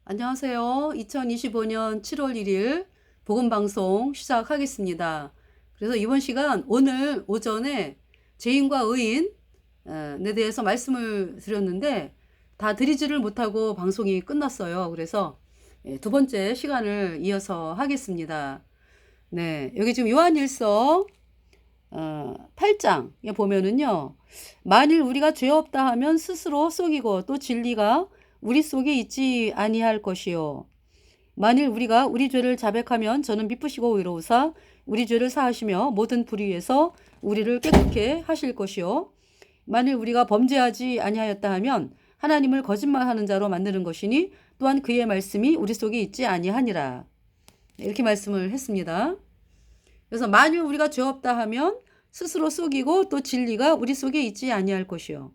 안녕하세요. 2025년 7월 1일 복음방송 시작하겠습니다. 그래서 이번 시간 오늘 오전에 죄인과 의인에 대해서 말씀을 드렸는데 다 드리지를 못하고 방송이 끝났어요. 그래서 두 번째 시간을 이어서 하겠습니다. 네, 여기 지금 요한일서 8장에 보면은요. 만일 우리가 죄 없다 하면 스스로 속이고 또 진리가 우리 속에 있지 아니할 것이요. 만일 우리가 우리 죄를 자백하면 저는 미쁘시고 의로우사 우리 죄를 사하시며 모든 불의에서 우리를 깨끗게 하실 것이요. 만일 우리가 범죄하지 아니하였다 하면 하나님을 거짓말하는 자로 만드는 것이니 또한 그의 말씀이 우리 속에 있지 아니하니라. 이렇게 말씀을 했습니다. 그래서 만일 우리가 죄 없다 하면 스스로 속이고 또 진리가 우리 속에 있지 아니할 것이요.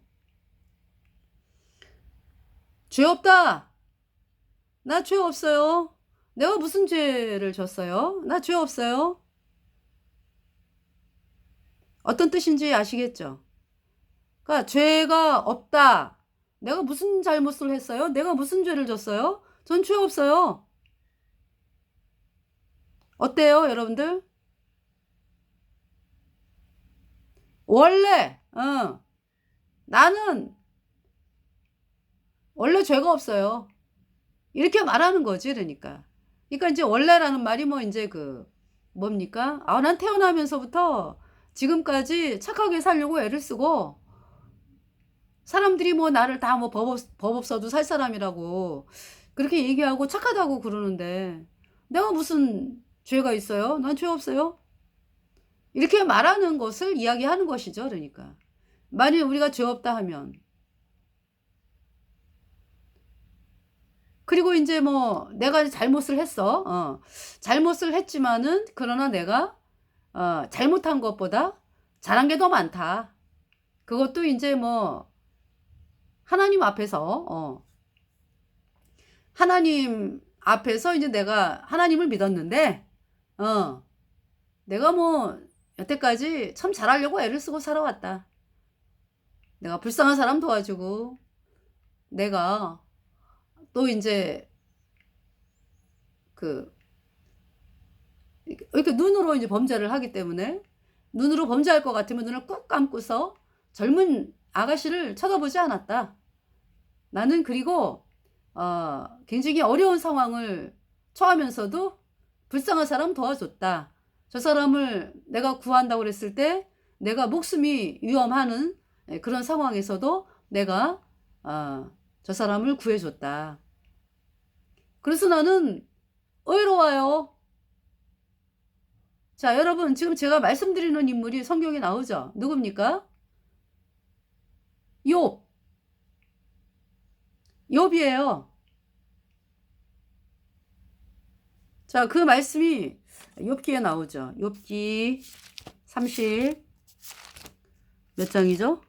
죄 없다. 나 죄 없어요. 내가 무슨 죄를 졌어요? 나 죄 없어요. 어떤 뜻인지 아시겠죠? 그러니까 죄가 없다. 내가 무슨 잘못을 했어요? 내가 무슨 죄를 졌어요? 전 죄 없어요. 어때요, 여러분들? 원래 나는 원래 죄가 없어요. 이렇게 말하는 거지, 그러니까. 그러니까 이제 원래라는 말이 뭐 이제 뭡니까? 난 태어나면서부터 지금까지 착하게 살려고 애를 쓰고 사람들이 뭐 나를 다 뭐 법 없어도 살 사람이라고 그렇게 얘기하고 착하다고 그러는데 내가 무슨 죄가 있어요? 난 죄 없어요. 이렇게 말하는 것을 이야기하는 것이죠, 그러니까. 만일 우리가 죄 없다 하면 그리고 이제 뭐 내가 잘못을 했어. 잘못을 했지만은 그러나 내가 잘못한 것보다 잘한 게 더 많다. 그것도 이제 뭐 하나님 앞에서 하나님 앞에서 이제 내가 하나님을 믿었는데 내가 뭐 여태까지 참 잘하려고 애를 쓰고 살아왔다. 내가 불쌍한 사람 도와주고 내가 또 이제 이렇게 눈으로 이제 범죄를 하기 때문에 눈으로 범죄할 것 같으면 눈을 꾹 감고서 젊은 아가씨를 쳐다보지 않았다. 나는 그리고 굉장히 어려운 상황을 처하면서도 불쌍한 사람 도와줬다. 저 사람을 내가 구한다고 그랬을 때 내가 목숨이 위험하는 그런 상황에서도 내가 저 사람을 구해줬다. 그래서 나는 의로워요. 자, 여러분 지금 제가 말씀드리는 인물이 성경에 나오죠. 누굽니까? 욥. 욥이에요. 자, 그 말씀이 욥기에 나오죠. 욥기 30 몇 장이죠?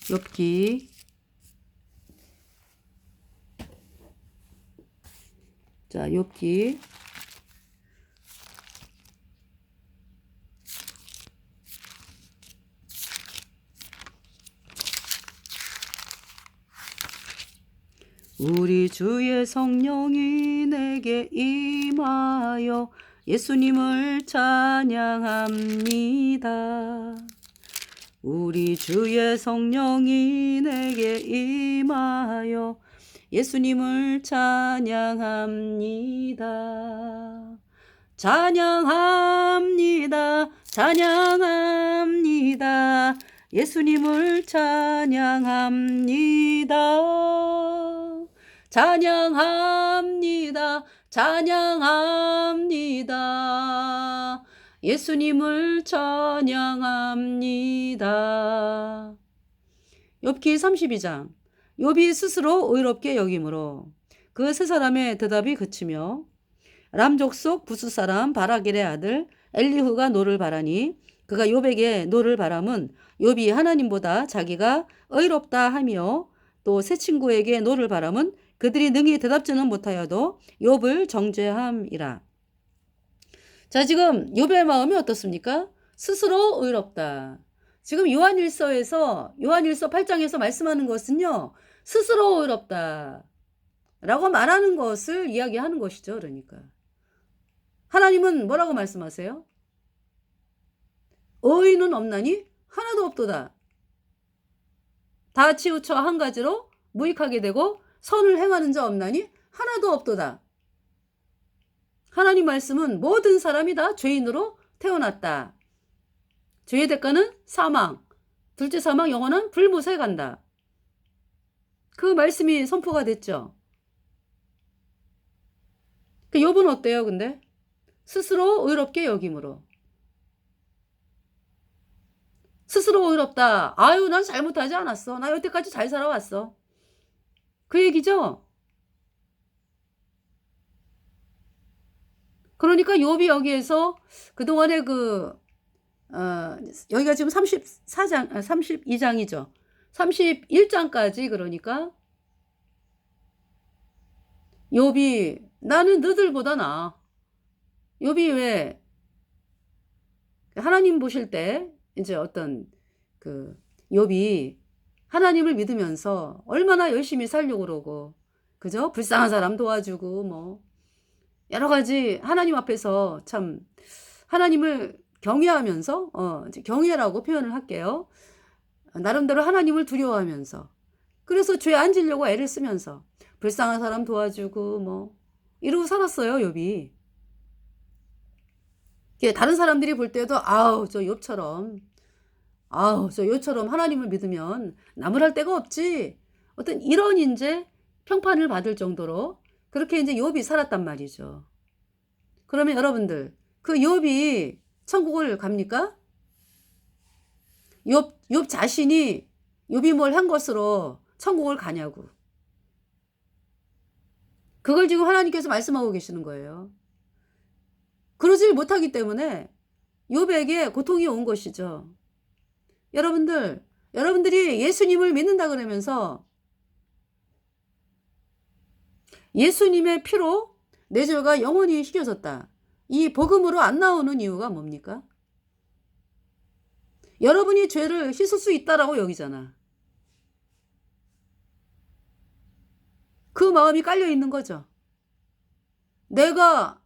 욥기 자, 욥기 '우리 주의 성령이 내게 임하여 예수님을 찬양합니다. 우리 주의 성령이 내게 임하여 예수님을 찬양합니다. 찬양합니다. 찬양합니다. 예수님을 찬양합니다. 찬양합니다. 찬양합니다. 예수님을 찬양합니다. 욥기 32장. 욥이 스스로 의롭게 여김으로 그 세 사람의 대답이 그치며 람 족속 부스 사람 바라길의 아들 엘리후가 노를 바라니 그가 욥에게 노를 바람은 욥이 하나님보다 자기가 의롭다 하며 또 세 친구에게 노를 바람은 그들이 능히 대답지는 못하여도 욥을 정죄함이라. 자, 지금 욥의 마음이 어떻습니까? 스스로 의롭다. 지금 요한일서 8장에서 말씀하는 것은요. 스스로 의롭다 라고 말하는 것을 이야기하는 것이죠. 그러니까 하나님은 뭐라고 말씀하세요? 의인은 없나니 하나도 없도다. 다 치우쳐 한 가지로 무익하게 되고 선을 행하는 자 없나니 하나도 없도다. 하나님 말씀은 모든 사람이 다 죄인으로 태어났다. 죄의 대가는 사망, 둘째 사망 영원한 불못에 간다. 그 말씀이 선포가 됐죠. 그 욥은 어때요 근데? 스스로 의롭게 여김으로. 스스로 의롭다. 아유 난 잘못하지 않았어. 나 여태까지 잘 살아왔어. 그 얘기죠. 그러니까 욥이 여기에서 그동안에 여기가 지금 32장이죠. 31장까지 그러니까 욥이 나는 너들보다 나아. 욥이 왜 하나님 보실 때 이제 어떤 욥이 하나님을 믿으면서 얼마나 열심히 살려고 그러고 그죠? 불쌍한 사람 도와주고 뭐 여러 가지 하나님 앞에서 참 하나님을 경외하면서 이제 경외라고 표현을 할게요. 나름대로 하나님을 두려워하면서 그래서 죄 안 지려고 애를 쓰면서 불쌍한 사람 도와주고 뭐 이러고 살았어요. 욥이. 다른 사람들이 볼 때도 저 욥처럼 하나님을 믿으면 나무랄 데가 없지. 어떤 이런 이제 평판을 받을 정도로 그렇게 이제 욥이 살았단 말이죠. 그러면 여러분들 그 욥이 천국을 갑니까? 욥 자신이 욥이 뭘 한 것으로 천국을 가냐고. 그걸 지금 하나님께서 말씀하고 계시는 거예요. 그러질 못하기 때문에 욥에게 고통이 온 것이죠. 여러분들이 예수님을 믿는다 그러면서 예수님의 피로 내 죄가 영원히 씻겨졌다. 이 복음으로 안 나오는 이유가 뭡니까? 여러분이 죄를 씻을 수 있다라고 여기잖아. 그 마음이 깔려 있는 거죠. 내가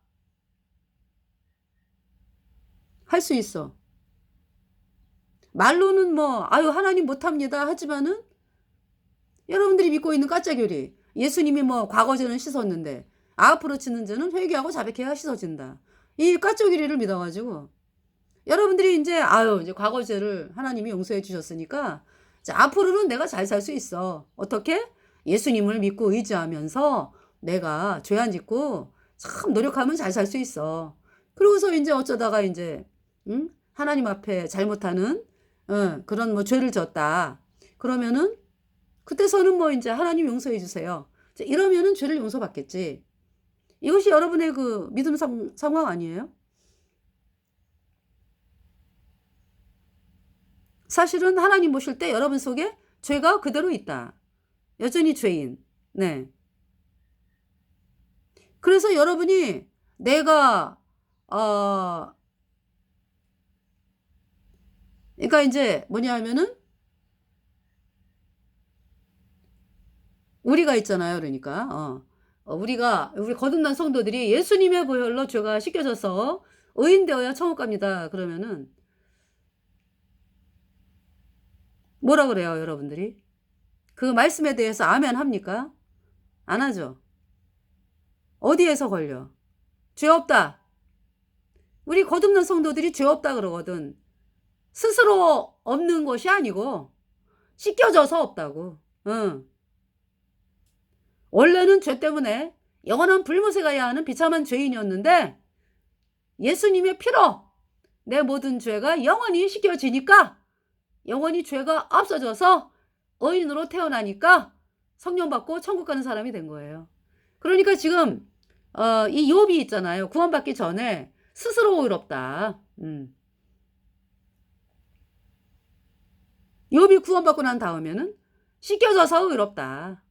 할 수 있어. 말로는 하나님 못합니다 하지만은 여러분들이 믿고 있는 가짜교리 예수님이 과거 죄는 씻었는데 앞으로 치는 죄는 회개하고 자백해야 씻어진다. 이 가짜교리를 믿어가지고 여러분들이 이제 과거 죄를 하나님이 용서해 주셨으니까 앞으로는 내가 잘 살 수 있어. 어떻게? 예수님을 믿고 의지하면서 내가 죄 안 짓고 참 노력하면 잘 살 수 있어. 그러고서 이제 어쩌다가 이제 하나님 앞에 잘못하는 그런 죄를 졌다. 그러면은 그때서는 이제 하나님 용서해 주세요. 이러면은 죄를 용서받겠지. 이것이 여러분의 믿음 상황 아니에요? 사실은 하나님 보실 때 여러분 속에 죄가 그대로 있다. 여전히 죄인. 네. 그래서 여러분이 내가 그러니까 이제 뭐냐 하면은 우리가 있잖아요. 그러니까 우리 거듭난 성도들이 예수님의 보혈로 죄가 씻겨져서 의인 되어야 천국 갑니다. 그러면은 뭐라 그래요, 여러분들이? 그 말씀에 대해서 아멘 합니까? 안 하죠. 어디에서 걸려? 죄 없다. 우리 거듭난 성도들이 죄 없다 그러거든. 스스로 없는 것이 아니고 씻겨져서 없다고. 원래는 죄 때문에 영원한 불못에 가야 하는 비참한 죄인이었는데 예수님의 피로 내 모든 죄가 영원히 씻겨지니까 영원히 죄가 없어져서 의인으로 태어나니까 성령 받고 천국 가는 사람이 된 거예요. 그러니까 지금 이 욥이 있잖아요. 구원받기 전에 스스로 의롭다. 욥이 구원받고 난 다음에는 씻겨져서 의롭다.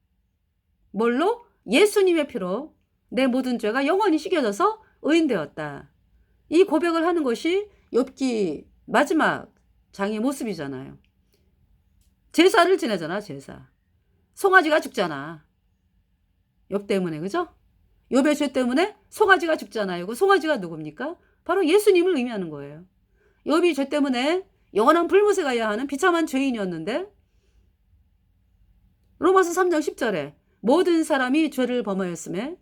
뭘로? 예수님의 피로 내 모든 죄가 영원히 씻겨져서 의인 되었다. 이 고백을 하는 것이 욥기 마지막 장의 모습이잖아요. 제사를 지내잖아, 제사. 송아지가 죽잖아. 욥 때문에, 그죠? 욥의 죄 때문에 송아지가 죽잖아요. 그 송아지가 누굽니까? 바로 예수님을 의미하는 거예요. 욥이 죄 때문에 영원한 불못에 가야 하는 비참한 죄인이었는데 로마서 3장 10절에 모든 사람이 죄를 범하였음에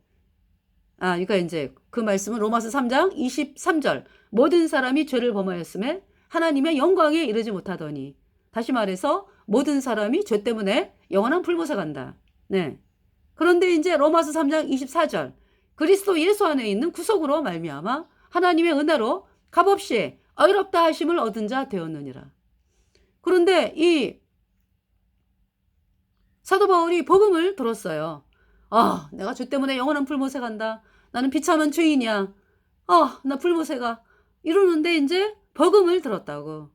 그러니까 이제 그 말씀은 로마서 3장 23절 모든 사람이 죄를 범하였음에 하나님의 영광에 이르지 못하더니 다시 말해서 모든 사람이 죄 때문에 영원한 불못에 간다. 네. 그런데 이제 로마서 3장 24절 그리스도 예수 안에 있는 구속으로 말미암아 하나님의 은혜로 값없이 의롭다 하심을 얻은 자 되었느니라. 그런데 이 사도 바울이 복음을 들었어요. 내가 죄 때문에 영원한 불못에 간다. 나는 비참한 죄인이야. 나 불못에 가. 이러는데 이제 복음을 들었다고.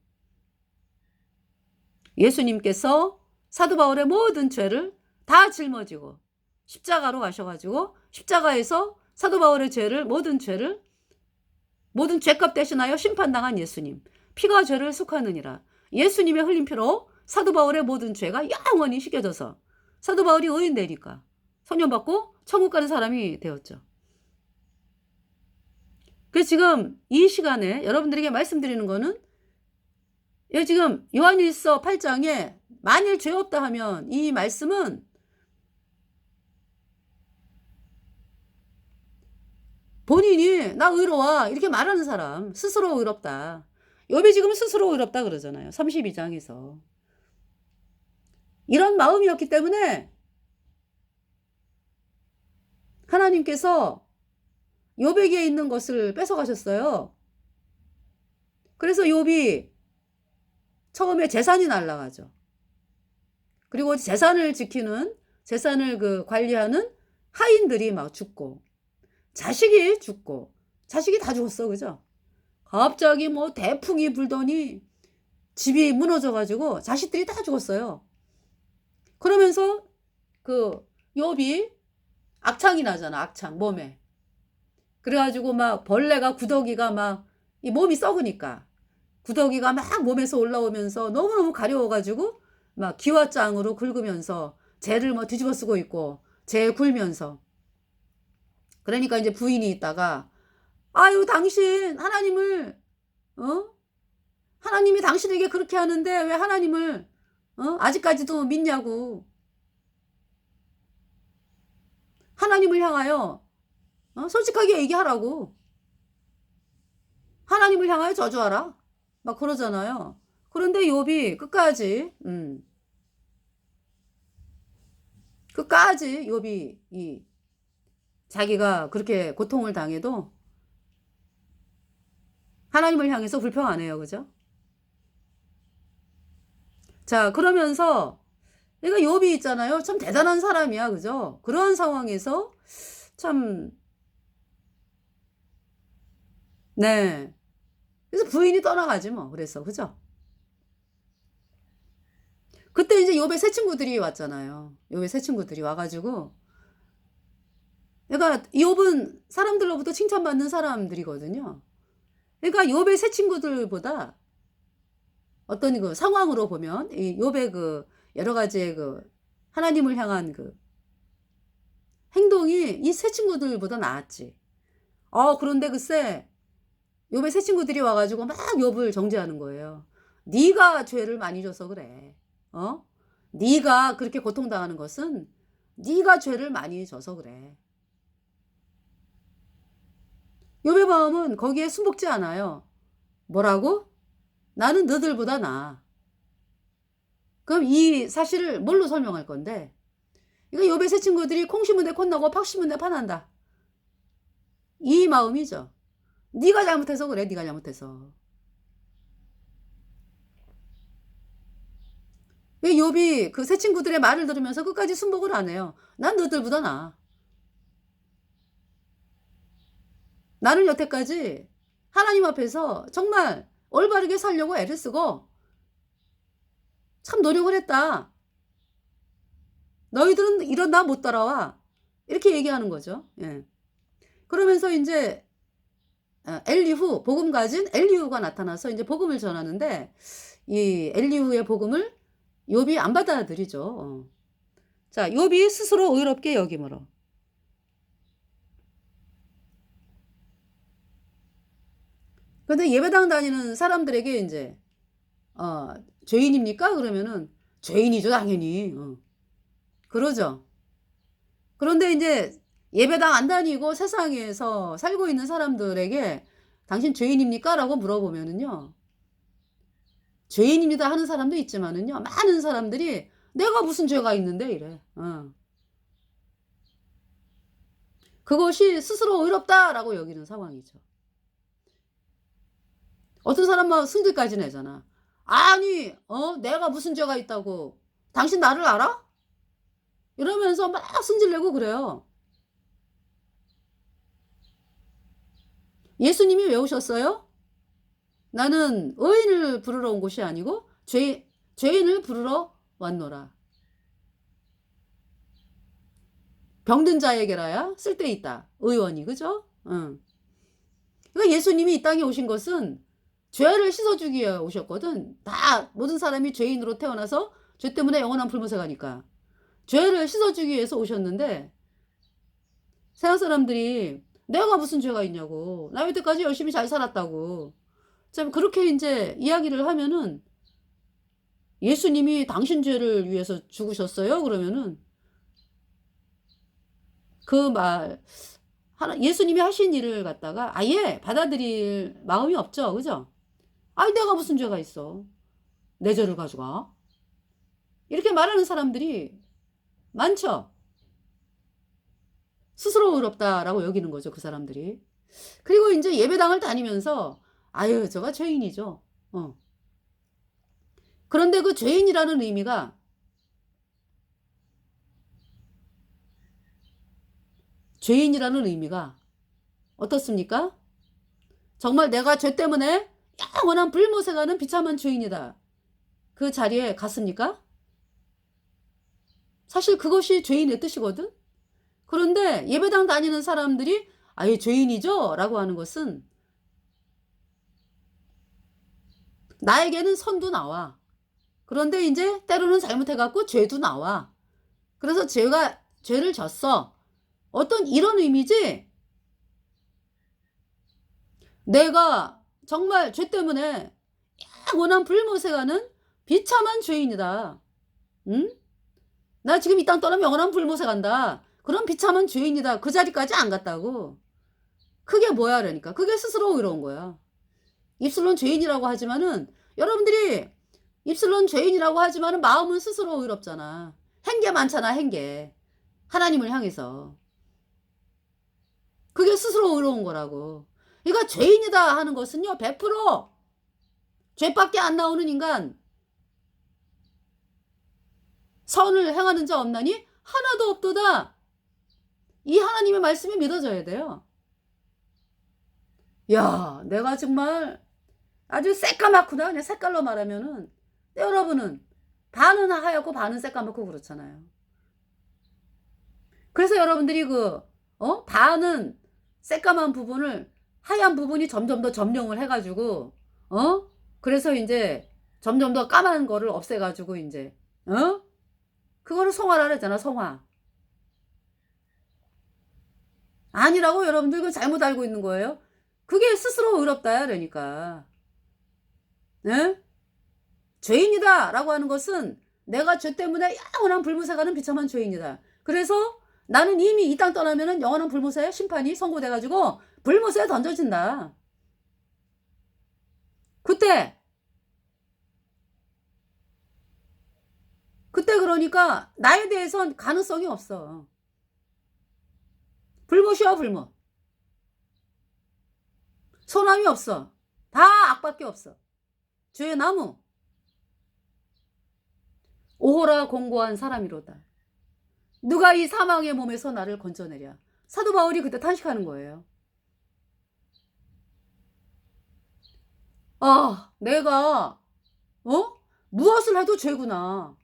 예수님께서 사도 바울의 모든 죄를 다 짊어지고 십자가로 가셔가지고 십자가에서 사도 바울의 죄를 모든 죄값 대신하여 심판당한 예수님. 피가 죄를 속하느니라. 예수님의 흘린 피로 사도 바울의 모든 죄가 영원히 씻겨져서 사도 바울이 의인 되니까 선언받고 천국 가는 사람이 되었죠. 그래서 지금 이 시간에 여러분들에게 말씀드리는 거는 지금 요한일서 8장에 만일 죄 없다 하면 이 말씀은 본인이 나 의로워 이렇게 말하는 사람 스스로 의롭다. 욥이 지금 스스로 의롭다 그러잖아요. 32장에서. 이런 마음이었기 때문에 하나님께서 욥에게 있는 것을 뺏어가셨어요. 그래서 욥이 처음에 재산이 날아가죠. 그리고 재산을 관리하는 하인들이 막 죽고 자식이 죽고 자식이 다 죽었어. 그죠? 갑자기 뭐 대풍이 불더니 집이 무너져가지고 자식들이 다 죽었어요. 그러면서 그 욥이 악창이 나잖아. 악창 몸에. 그래가지고 막 벌레가 구더기가 막 이 몸이 썩으니까 구더기가 막 몸에서 올라오면서 너무너무 가려워가지고 막 기와장으로 긁으면서 재를 뭐 뒤집어 쓰고 있고 재 굴면서 그러니까 이제 부인이 있다가 당신 하나님이 당신에게 그렇게 하는데 왜 하나님을 아직까지도 믿냐고. 하나님을 향하여 솔직하게 얘기하라고. 하나님을 향하여 저주하라. 막 그러잖아요. 그런데 욥이 끝까지 욥이 자기가 그렇게 고통을 당해도 하나님을 향해서 불평 안 해요. 그죠? 자, 그러면서 내가 욥이 있잖아요. 참 대단한 사람이야. 그죠? 그런 상황에서 참 네. 그래서 부인이 떠나가지 뭐. 그래서 그죠? 그때 이제 욥의 새 친구들이 왔잖아요. 욥의 새 친구들이 와가지고 그러니까 욥은 사람들로부터 칭찬받는 사람들이거든요. 그러니까 욥의 새 친구들보다 어떤 그 상황으로 보면 이 욥의 그 여러 가지의 그 하나님을 향한 그 행동이 이 새 친구들보다 나았지. 그런데 글쎄 욥의 새 친구들이 와가지고 막 욥을 정죄하는 거예요. 네가 죄를 많이 져서 그래. 네가 그렇게 고통당하는 것은 네가 죄를 많이 져서 그래. 욥의 마음은 거기에 순복지 않아요. 뭐라고? 나는 너들보다 나아. 그럼 이 사실을 뭘로 설명할 건데? 이거 욥의 새 친구들이 콩 심은 데 콩 나고 팍 심은 데 파난다. 이 마음이죠. 네가 잘못해서 그래. 네가 잘못해서. 왜 욥이 그 새 친구들의 말을 들으면서 끝까지 순복을 안 해요? 난 너들보다 나아. 나는 여태까지 하나님 앞에서 정말 올바르게 살려고 애를 쓰고 참 노력을 했다. 너희들은 이런 나 못 따라와. 이렇게 얘기하는 거죠. 예. 그러면서 이제 복음 가진 엘리후가 나타나서 이제 복음을 전하는데 이 엘리후의 복음을 욥이 안 받아들이죠. 자, 욥이 스스로 의롭게 여김으로. 근데 예배당 다니는 사람들에게 이제 죄인입니까? 그러면은 죄인이죠, 당연히. 그러죠. 그런데 이제 예배당 안 다니고 세상에서 살고 있는 사람들에게 당신 죄인입니까? 라고 물어보면은요. 죄인입니다 하는 사람도 있지만은요. 많은 사람들이 내가 무슨 죄가 있는데 이래. 그것이 스스로 의롭다라고 여기는 상황이죠. 어떤 사람은 승질까지 내잖아. 아니, 내가 무슨 죄가 있다고. 당신 나를 알아? 이러면서 막 승질내고 그래요. 예수님이 왜 오셨어요? 나는 의인을 부르러 온 곳이 아니고 죄인을 부르러 왔노라. 병든 자에게라야 쓸데있다. 의원이, 그죠? 응. 그러니까 예수님이 이 땅에 오신 것은 죄를 씻어주기 위해 오셨거든. 다 모든 사람이 죄인으로 태어나서 죄 때문에 영원한 불못에 가니까. 죄를 씻어주기 위해서 오셨는데 세상 사람들이 내가 무슨 죄가 있냐고. 나 여태까지 열심히 잘 살았다고. 참 그렇게 이제 이야기를 하면은 예수님이 당신 죄를 위해서 죽으셨어요? 그러면은 그 말 예수님이 하신 일을 갖다가 아예 받아들일 마음이 없죠. 그죠? 아니 내가 무슨 죄가 있어. 내 죄를 가져가. 이렇게 말하는 사람들이 많죠. 스스로 의롭다라고 여기는 거죠. 그 사람들이. 그리고 이제 예배당을 다니면서 아유 저가 죄인이죠. 그런데 그 죄인이라는 의미가 어떻습니까? 정말 내가 죄 때문에 영원한 불못에 가는 비참한 죄인이다. 그 자리에 갔습니까? 사실 그것이 죄인의 뜻이거든. 그런데 예배당 다니는 사람들이 아예 죄인이죠? 라고 하는 것은 나에게는 선도 나와. 그런데 이제 때로는 잘못해갖고 죄도 나와. 그래서 죄를 졌어. 어떤 이런 의미지? 내가 정말 죄 때문에 영원한 불못에 가는 비참한 죄인이다. 응? 나 지금 이 땅 떠나면 영원한 불못에 간다. 그런 비참한 죄인이다. 그 자리까지 안 갔다고. 그게 뭐야 그러니까. 그게 스스로 의로운 거야. 입술론 죄인이라고 하지만은 여러분들이 입술론 죄인이라고 하지만은 마음은 스스로 의롭잖아. 행계 많잖아, 행계. 하나님을 향해서. 그게 스스로 의로운 거라고. 그러니까 죄인이다 하는 것은요. 100% 죄밖에 안 나오는 인간. 선을 행하는 자 없나니 하나도 없도다. 이 하나님의 말씀이 믿어져야 돼요. 야, 내가 정말 아주 새까맣구나. 그냥 색깔로 말하면은. 여러분은 반은 하얗고 반은 새까맣고 그렇잖아요. 그래서 여러분들이 반은 새까만 부분을 하얀 부분이 점점 더 점령을 해가지고, 그래서 이제 점점 더 까만 거를 없애가지고 이제, 그거를 성화라 그랬잖아, 성화. 아니라고 여러분들 그거 잘못 알고 있는 거예요. 그게 스스로 의롭다야, 그러니까. 네? 죄인이다 라고 하는 것은 내가 죄 때문에 영원한 불못에 가는 비참한 죄인이다. 그래서 나는 이미 이 땅 떠나면은 영원한 불못에 심판이 선고돼가지고 불못에 던져진다. 그때 그러니까 나에 대해선 가능성이 없어. 불못이야, 불못. 소남이 없어. 다 악밖에 없어. 죄의 나무. 오호라 공고한 사람이로다. 누가 이 사망의 몸에서 나를 건져내랴. 사도 바울이 그때 탄식하는 거예요. 내가 무엇을 해도 죄구나.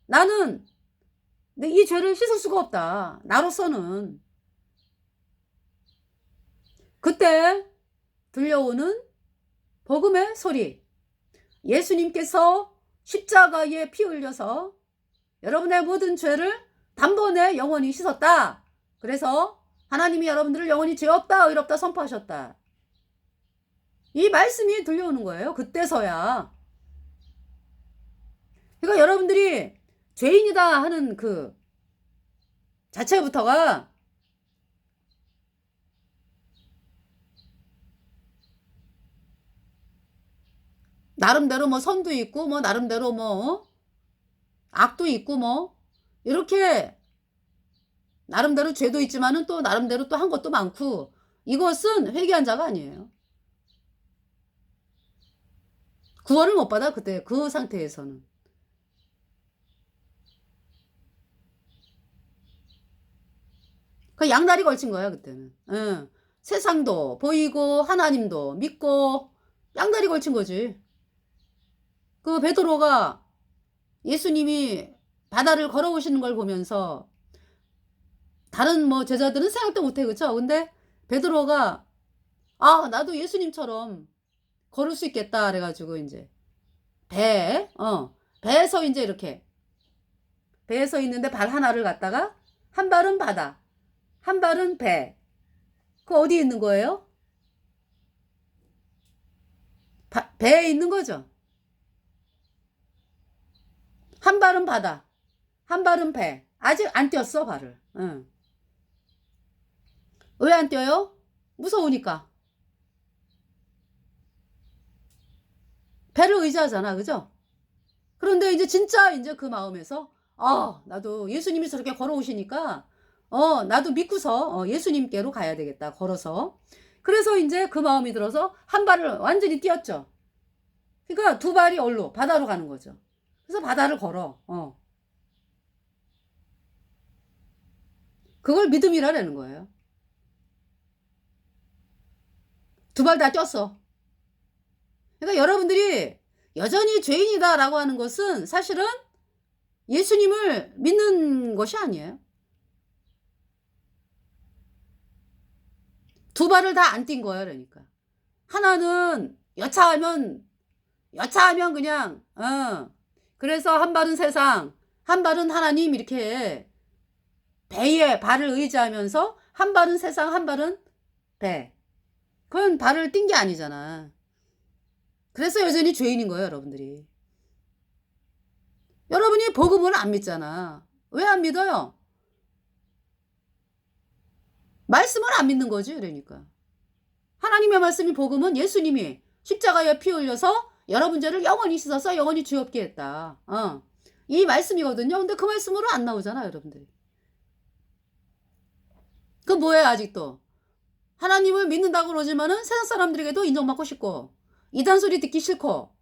나는 이 죄를 씻을 수가 없다. 나로서는. 그때 들려오는 복음의 소리. 예수님께서 십자가에 피 흘려서 여러분의 모든 죄를 단번에 영원히 씻었다. 그래서 하나님이 여러분들을 영원히 죄 없다, 의롭다 선포하셨다. 이 말씀이 들려오는 거예요. 그때서야. 그러니까 여러분들이 죄인이다 하는 그 자체부터가 나름대로 뭐 선도 있고 뭐 나름대로 뭐 악도 있고 뭐 이렇게 나름대로 죄도 있지만은 또 나름대로 또 한 것도 많고 이것은 회개한 자가 아니에요. 구원을 못 받아 그때 그 상태에서는. 그 양다리 걸친 거야 그때는. 응. 세상도 보이고 하나님도 믿고 양다리 걸친 거지. 그 베드로가 예수님이 바다를 걸어오시는 걸 보면서 다른 뭐 제자들은 생각도 못해 그쵸? 근데 베드로가 아 나도 예수님처럼 걸을 수 있겠다 그래가지고 이제 배에서 이제 이렇게 배에서 있는데 발 하나를 갖다가 한 발은 바다 한 발은 배. 그 어디에 있는 거예요? 배에 있는 거죠. 한 발은 바다 한 발은 배. 아직 안 띄었어 발을. 응. 왜 안 띄어요? 무서우니까. 배를 의지하잖아 그죠? 그런데 이제 진짜 이제 그 마음에서 나도 예수님이 저렇게 걸어오시니까 나도 믿고서 예수님께로 가야 되겠다 걸어서. 그래서 이제 그 마음이 들어서 한 발을 완전히 띄었죠. 그러니까 두 발이 어디로 바다로 가는 거죠. 그래서 바다를 걸어. 그걸 믿음이라는 거예요. 두 발 다 띄었어. 그러니까 여러분들이 여전히 죄인이다라고 하는 것은 사실은 예수님을 믿는 것이 아니에요. 두 발을 다 안 띈 거예요. 그러니까 하나는 여차하면 그냥 그래서 한 발은 세상 한 발은 하나님 이렇게 배에 발을 의지하면서 한 발은 세상 한 발은 배. 그건 발을 띈 게 아니잖아. 그래서 여전히 죄인인 거예요. 여러분들이. 여러분이 복음을 안 믿잖아. 왜 안 믿어요? 말씀을 안 믿는 거지. 그러니까 하나님의 말씀이 복음은 예수님이 십자가에 피 흘려서 여러분 죄를 영원히 씻어서 영원히 죄 없게 했다. 이 말씀이거든요. 근데 그 말씀으로 안 나오잖아 여러분들이. 그 뭐예요 아직도. 하나님을 믿는다고 그러지만은 세상 사람들에게도 인정받고 싶고 이단 소리 듣기 싫고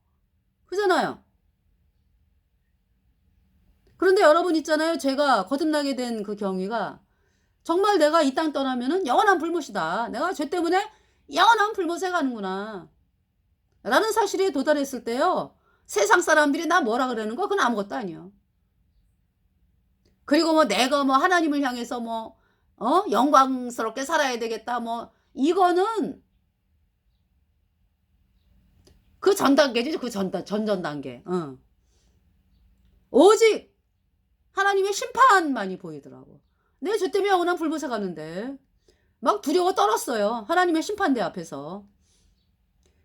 그잖아요. 그런데 여러분 있잖아요. 제가 거듭나게 된 그 경위가 정말 내가 이 땅 떠나면은 영원한 불못이다. 내가 죄 때문에 영원한 불못에 가는구나. 라는 사실에 도달했을 때요. 세상 사람들이 나 뭐라 그러는 거 그건 아무것도 아니요. 그리고 뭐 내가 뭐 하나님을 향해서 뭐 영광스럽게 살아야 되겠다 뭐 이거는 그 전 단계지. 그 전 단계. 오직 하나님의 심판만이 보이더라고. 내 죄 때문에 영원한 불못에 가는데 막 두려워 떨었어요. 하나님의 심판대 앞에서.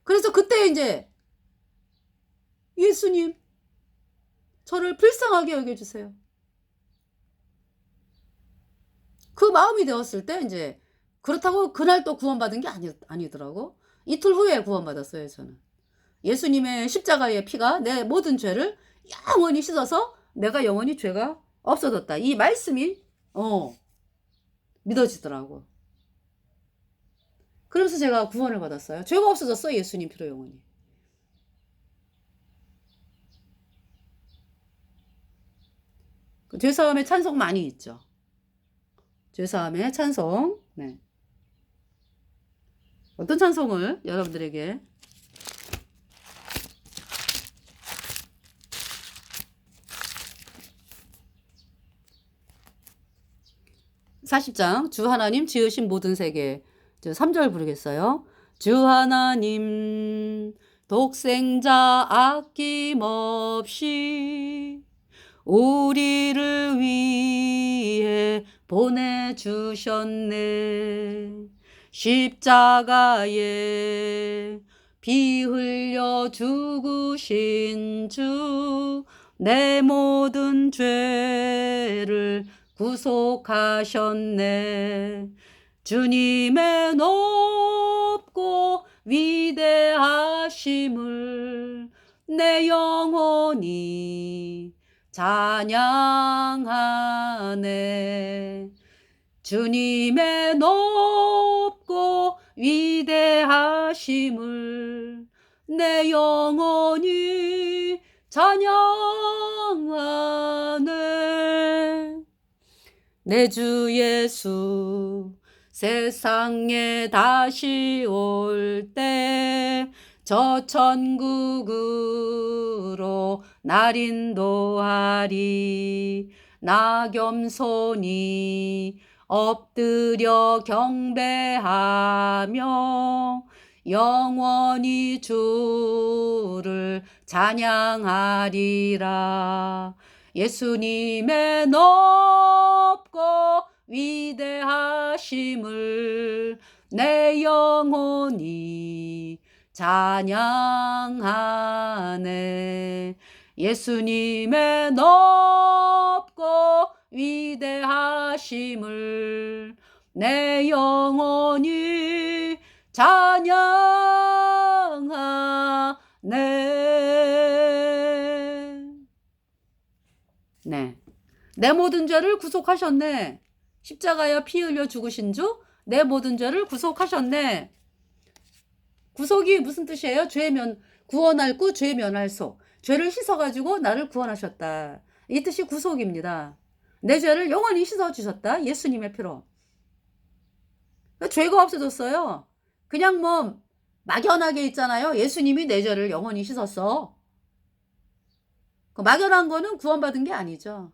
그래서 그때 이제 예수님 저를 불쌍하게 여겨주세요. 그 마음이 되었을 때 이제 그렇다고 그날 또 구원받은 게 아니더라고. 이틀 후에 구원받았어요 저는. 예수님의 십자가의 피가 내 모든 죄를 영원히 씻어서 내가 영원히 죄가 없어졌다. 이 말씀이 믿어지더라고. 그러면서 제가 구원을 받았어요. 죄가 없어졌어요. 예수님 피로 영원히. 그 죄사함의 찬송 많이 있죠. 죄사함의 찬송. 네. 어떤 찬송을 여러분들에게 40장 주 하나님 지으신 모든 세계 3절 부르겠어요. 주 하나님 독생자 아낌없이 우리를 위해 보내주셨네. 십자가에 피 흘려 죽으신 주, 내 모든 죄를 구속하셨네. 주님의 높고 위대하심을 내 영혼이 찬양하네. 주님의 높고 위대하심을 내 영혼이 찬양하네. 내 주 예수 세상에 다시 올 때 저 천국으로 날 인도하리. 나 겸손히 엎드려 경배하며 영원히 주를 찬양하리라. 예수님의 높고 위대하심을 내 영혼이 찬양하네. 예수님의 높고 위대하심을 내 영혼이 찬양하네. 네. 내 모든 죄를 구속하셨네. 십자가에 피 흘려 죽으신 주, 내 모든 죄를 구속하셨네. 구속이 무슨 뜻이에요? 구원할 구, 죄 면할 속. 죄를 씻어가지고 나를 구원하셨다. 이 뜻이 구속입니다. 내 죄를 영원히 씻어주셨다. 예수님의 피로. 죄가 없어졌어요. 그냥 뭐 막연하게 있잖아요. 예수님이 내 죄를 영원히 씻었어. 그 막연한 거는 구원받은 게 아니죠.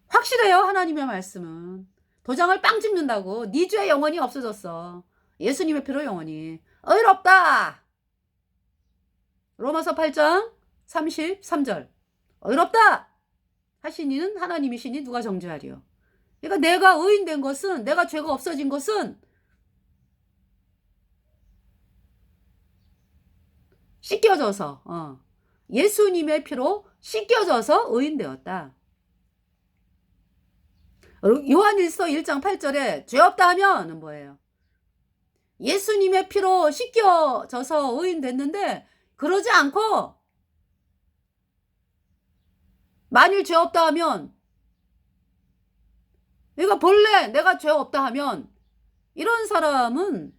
확실해요. 하나님의 말씀은. 도장을 빵 찍는다고. 네 죄 영원히 없어졌어. 예수님의 피로 영원히. 의롭다. 로마서 8장 33절. 의롭다 하신 이는 하나님이시니 누가 정죄하리요. 그러니까 내가 의인된 것은, 내가 죄가 없어진 것은 씻겨져서 예수님의 피로 씻겨져서 의인되었다. 요한일서 1장 8절에 죄 없다 하면 뭐예요? 예수님의 피로 씻겨져서 의인됐는데 그러지 않고 만일 죄 없다 하면, 그러니까 본래 내가 죄 없다 하면 이런 사람은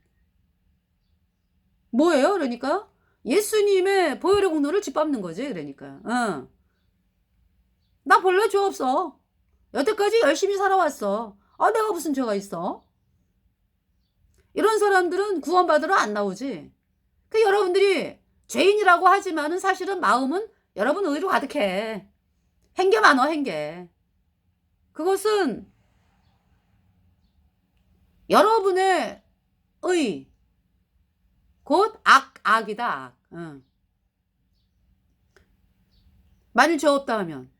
뭐예요? 그러니까 예수님의 보혈의 공로를 짓밟는 거지. 그러니까 나 본래 죄 없어. 여태까지 열심히 살아왔어. 내가 무슨 죄가 있어? 이런 사람들은 구원받으러 안 나오지. 그 여러분들이 죄인이라고 하지만은 사실은 마음은 여러분 의로 가득해. 행개 많어, 행개. 그것은 여러분의 의, 곧 악이다, 악. 만일 죄 없다 하면,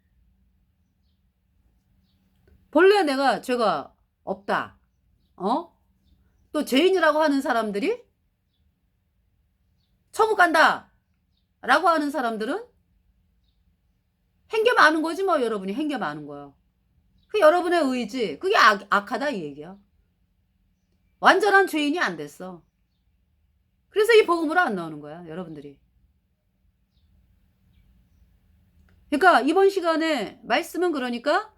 본래 내가 죄가 없다. 또 죄인이라고 하는 사람들이 천국 간다 라고 하는 사람들은 행개 많은 거지 뭐. 여러분이 행개 많은 거야. 그 여러분의 의지. 그게 악하다 이 얘기야. 완전한 죄인이 안 됐어. 그래서 이 복음으로 안 나오는 거야, 여러분들이. 그러니까 이번 시간에 말씀은 그러니까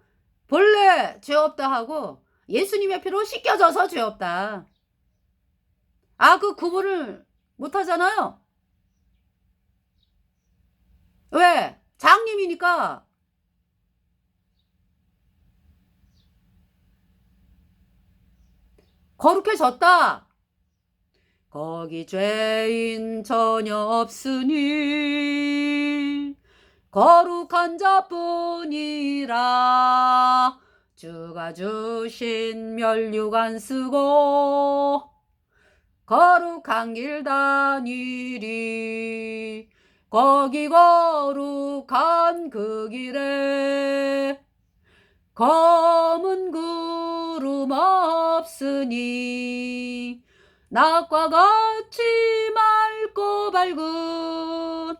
본래 죄 없다 하고 예수님의 피로 씻겨져서 죄 없다. 그 구분을 못 하잖아요. 왜? 장님이니까. 거룩해졌다. 거기 죄인 전혀 없으니 거룩한 자뿐이라. 주가 주신 멸류관 쓰고 거룩한 길 다니리 거기 거룩한 그 길에 검은 구름 없으니 낮과 같이 맑고 밝은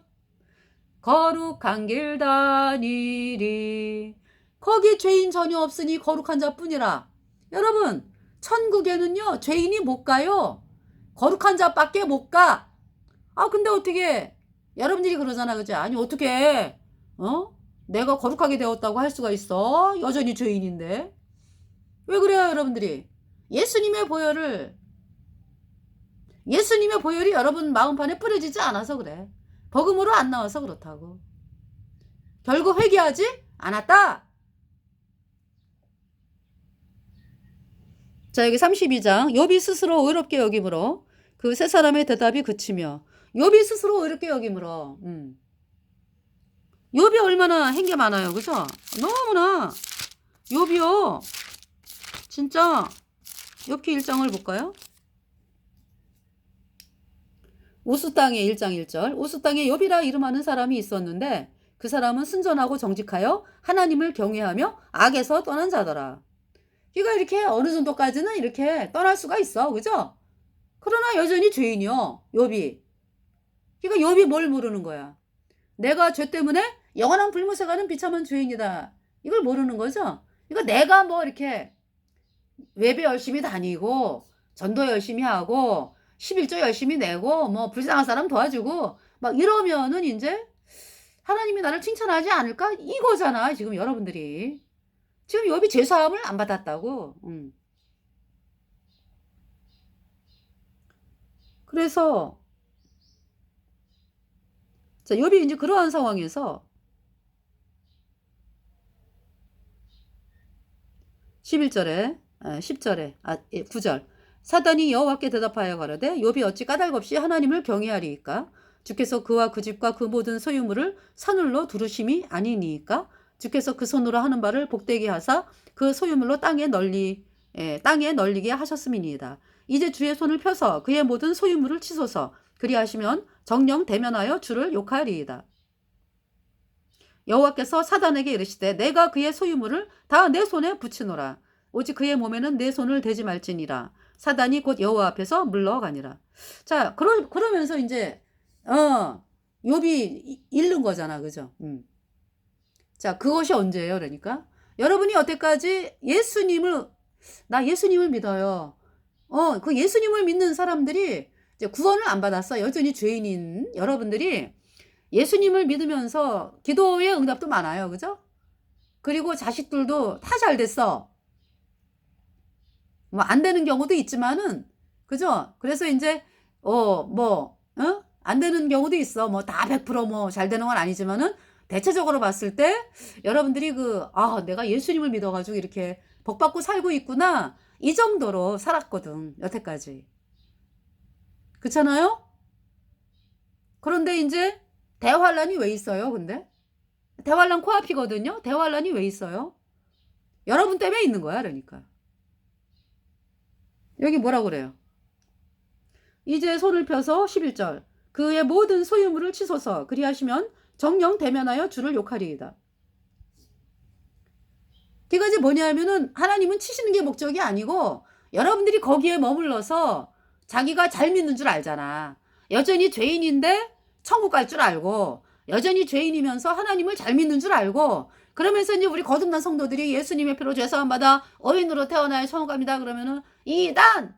거룩한 길 다니리 거기 죄인 전혀 없으니 거룩한 자뿐이라. 여러분 천국에는요 죄인이 못 가요. 거룩한 자밖에 못 가. 아 근데 어떻게 여러분들이 그러잖아 그죠? 아니 어떻게 내가 거룩하게 되었다고 할 수가 있어? 여전히 죄인인데. 왜 그래요 여러분들이? 예수님의 보혈이 여러분 마음판에 뿌려지지 않아서 그래. 복음으로 안 나와서 그렇다고. 결국 회개하지 않았다. 자 여기 32장 욥이 스스로 의롭게 여김으로 그 세 사람의 대답이 그치며 욥이 스스로 의롭게 여김으로 욥이 얼마나 한 게 많아요 그죠? 너무나 욥이요 진짜 욥기 1장을 볼까요? 우스 땅의 1장 1절 우스 땅에 욥이라 이름하는 사람이 있었는데 그 사람은 순전하고 정직하여 하나님을 경외하며 악에서 떠난 자더라. 그러니까 이렇게 어느 정도까지는 이렇게 떠날 수가 있어 그죠? 그러나 여전히 죄인이요 욥이. 그러니까 욥이 뭘 모르는 거야? 내가 죄 때문에 영원한 불못에 가는 비참한 죄인이다. 이걸 모르는 거죠? 그러니까 내가 뭐 이렇게 외배 열심히 다니고 전도 열심히 하고 11조 열심히 내고 뭐 불쌍한 사람 도와주고 막 이러면은 이제 하나님이 나를 칭찬하지 않을까? 이거잖아 지금 여러분들이. 지금 욥이 죄사함을 안 받았다고. 그래서 자 욥이 이제 그러한 상황에서 11절에 10절에 9절 사단이 여호와께 대답하여 가로되 욥이 어찌 까닭없이 하나님을 경외하리이까? 주께서 그와 그 집과 그 모든 소유물을 산울로 두르심이 아니니이까? 주께서 그 손으로 하는 바를 복되게 하사 그 소유물로 땅에 널리게 하셨음이니이다. 이제 주의 손을 펴서 그의 모든 소유물을 치소서. 그리하시면 정령 대면하여 주를 욕하리이다. 여호와께서 사단에게 이르시되 내가 그의 소유물을 다 내 손에 붙이노라. 오직 그의 몸에는 내 손을 대지 말지니라. 사단이 곧 여호와 앞에서 물러가니라. 자 그러면서 이제 욥이 잃는 거잖아 그죠? 자 그것이 언제예요 그러니까 여러분이 여태까지 나 예수님을 믿어요. 그 예수님을 믿는 사람들이 이제 구원을 안 받았어. 여전히 죄인인 여러분들이 예수님을 믿으면서 기도의 응답도 많아요. 그죠? 그리고 자식들도 다 잘 됐어. 뭐 안 되는 경우도 있지만은 그죠? 그래서 이제 안 되는 경우도 있어. 뭐 다 100% 잘 되는 건 아니지만은 대체적으로 봤을 때 여러분들이 내가 예수님을 믿어가지고 이렇게 복 받고 살고 있구나 이 정도로 살았거든 여태까지. 그렇잖아요? 그런데 이제 대환란이 왜 있어요? 근데 대환란 코앞이거든요. 대환란이 왜 있어요? 여러분 때문에 있는 거야 그러니까. 여기 뭐라 그래요? 이제 손을 펴서 11절 그의 모든 소유물을 치소서. 그리하시면 정령 대면하여 주를 욕하리이다. 그게 이제 뭐냐면은 하나님은 치시는 게 목적이 아니고 여러분들이 거기에 머물러서 자기가 잘 믿는 줄 알잖아. 여전히 죄인인데 천국 갈 줄 알고 여전히 죄인이면서 하나님을 잘 믿는 줄 알고 그러면서 이제 우리 거듭난 성도들이 예수님의 피로 죄사함 받아 어인으로 태어나야 천국 갑니다. 그러면은 이단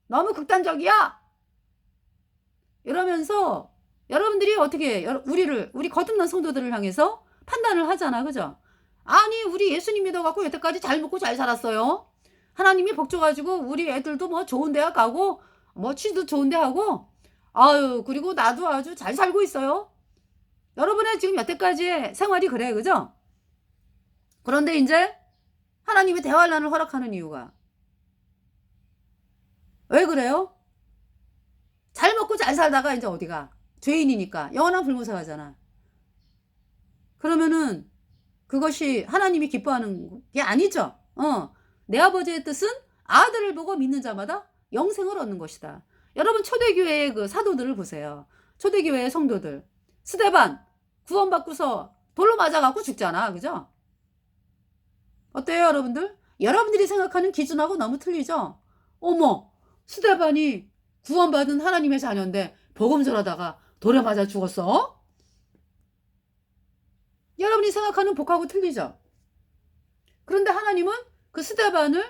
너무 극단적이야. 이러면서 여러분들이 어떻게 우리 거듭난 성도들을 향해서 판단을 하잖아. 그죠? 아니 우리 예수님 믿어갖고 여태까지 잘 먹고 잘 살았어요. 하나님이 복 줘가지고 우리 애들도 뭐 좋은 대학 가고 뭐 취도 좋은 데 하고 그리고 나도 아주 잘 살고 있어요. 여러분의 지금 여태까지의 생활이 그래 그죠? 그런데 이제 하나님이 대환란을 허락하는 이유가 왜 그래요? 잘 먹고 잘 살다가 이제 어디가? 죄인이니까 영원한 불못에 가잖아. 그러면은 그것이 하나님이 기뻐하는 게 아니죠. 내 아버지의 뜻은 아들을 보고 믿는 자마다 영생을 얻는 것이다. 여러분 초대교회의 그 사도들을 보세요. 초대교회의 성도들. 스데반 구원받고서 돌로 맞아갖고 죽잖아. 그죠? 어때요 여러분들? 여러분들이 생각하는 기준하고 너무 틀리죠? 어머, 스데반이 구원받은 하나님의 자녀인데 복음 전하다가 돌에 맞아 죽었어? 여러분이 생각하는 복하고 틀리죠? 그런데 하나님은 그 스데반을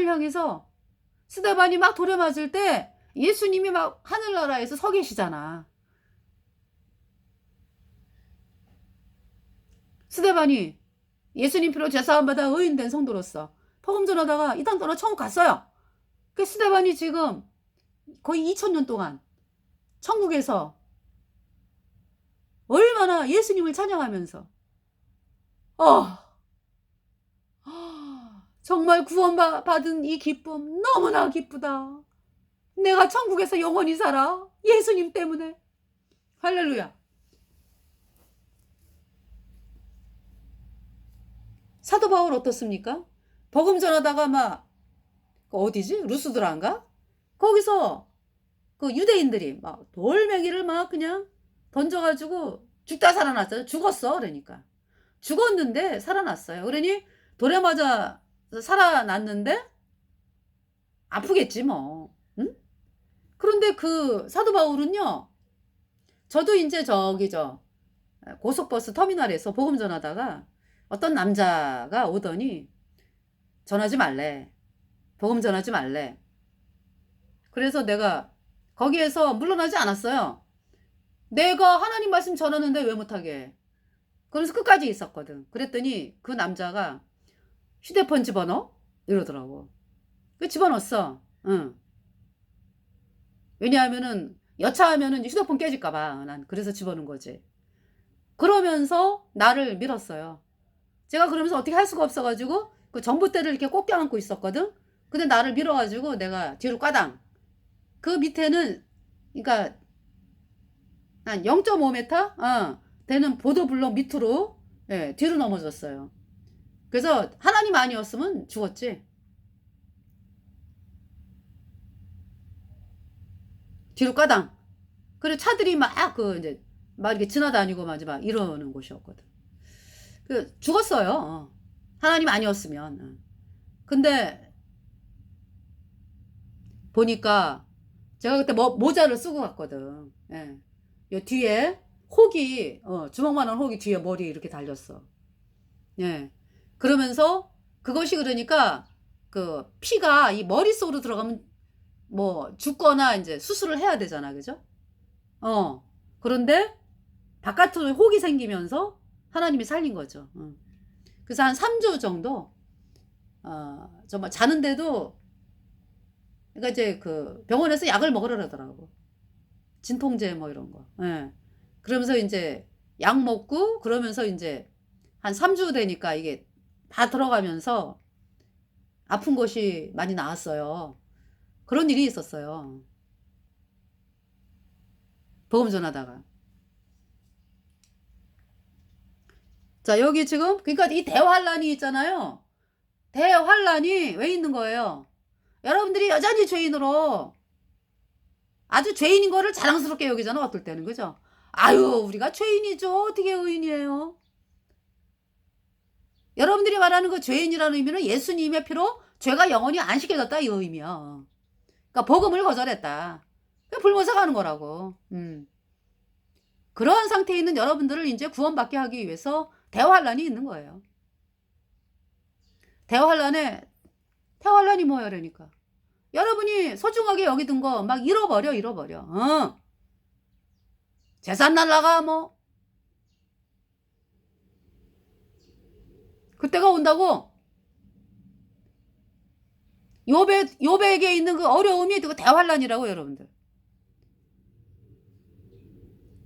향해서 스데반이 막 돌에 맞을 때 예수님이 막 하늘나라에서 서 계시잖아. 스데반이 예수님 피로 죄사함 받아 의인된 성도로서 복음 전하다가 이 땅 떠나 천국 갔어요. 그 스데반이 지금 거의 2000년 동안 천국에서 얼마나 예수님을 찬양하면서 정말 구원받은 이 기쁨 너무나 기쁘다. 내가 천국에서 영원히 살아. 예수님 때문에. 할렐루야. 사도 바울 어떻습니까? 복음 전하다가 막 어디지? 루스드라인가? 거기서 그 유대인들이 막 돌멩이를 막 그냥 던져가지고 죽다 살아났어요. 죽었어. 그러니까 죽었는데 살아났어요. 그러니 돌에 맞아 살아났는데 아프겠지 뭐. 응? 그런데 그 사도 바울은요. 저도 이제 고속버스 터미널에서 복음 전하다가 어떤 남자가 오더니 전하지 말래. 복음 전하지 말래. 그래서 내가 거기에서 물러나지 않았어요. 내가 하나님 말씀 전하는데 왜 못하게. 그래서 끝까지 있었거든. 그랬더니 그 남자가 휴대폰 집어넣어? 이러더라고. 그 집어넣었어. 응. 왜냐하면은 여차하면은 휴대폰 깨질까봐. 난 그래서 집어넣은 거지. 그러면서 나를 밀었어요. 제가 그러면서 어떻게 할 수가 없어가지고 그 전봇대를 이렇게 꼭 껴안고 있었거든. 근데 나를 밀어가지고 내가 뒤로 까당. 그 밑에는 그러니까 한 0.5m 되는 보도블록 밑으로 뒤로 넘어졌어요. 그래서 하나님 아니었으면 죽었지. 뒤로 까당. 그리고 차들이 막 이렇게 지나다니고 막 이러는 곳이었거든. 죽었어요. 하나님 아니었으면. 근데 보니까 제가 그때 모자를 쓰고 갔거든. 예. 요 뒤에 혹이 주먹만한 혹이 뒤에 머리 이렇게 달렸어. 예. 그러면서 그것이 그러니까 그 피가 이 머릿속으로 들어가면 뭐 죽거나 이제 수술을 해야 되잖아. 그죠? 그런데 바깥으로 혹이 생기면서 하나님이 살린 거죠. 그래서 한 3주 정도 정말 자는데도 그러니까 이제 그 병원에서 약을 먹으라 그러더라고. 진통제 뭐 이런 거. 예. 그러면서 이제 약 먹고 그러면서 이제 한 3주 되니까 이게 다 들어가면서 아픈 것이 많이 나았어요. 그런 일이 있었어요. 복음 전하다가. 자, 여기 지금 그러니까 이 대환란이 있잖아요. 대환란이 왜 있는 거예요? 여러분들이 여전히 죄인으로 아주 죄인인 거를 자랑스럽게 여기잖아. 어떨 때는. 그죠? 아유, 우리가 죄인이죠. 어떻게 의인이에요? 여러분들이 말하는 그 죄인이라는 의미는 예수님의 피로 죄가 영원히 안 씻겨졌다 이 의미야. 그러니까 복음을 거절했다. 불모사 가는 거라고. 그러한 상태에 있는 여러분들을 이제 구원받게 하기 위해서 대환란이 있는 거예요. 대환란이 뭐야 그러니까. 여러분이 소중하게 여기던 거 막 잃어버려. 재산 날라가 뭐. 그때가 온다고. 욥에게 있는 그 어려움이 그 대환란이라고 여러분들.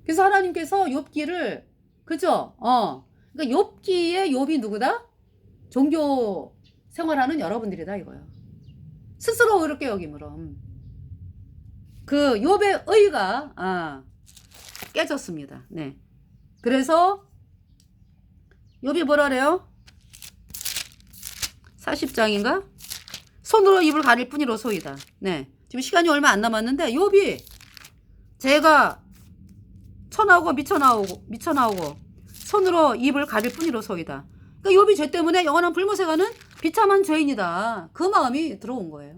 그래서 하나님께서 욥기를 그죠? 그러니까 욥기의 욥이 누구다? 종교 생활하는 여러분들이다 이거야. 스스로 의롭게 여김으로. 그 욥의 의가 깨졌습니다. 네. 그래서 욥이 뭐라 그래요? 40장인가? 손으로 입을 가릴 뿐이로소이다. 네. 지금 시간이 얼마 안 남았는데 욥이 제가 쳐나오고 미쳐나오고 손으로 입을 가릴 뿐이로소이다. 그러니까 욥이 죄 때문에 영원한 불못에 가는 비참한 죄인이다. 그 마음이 들어온 거예요.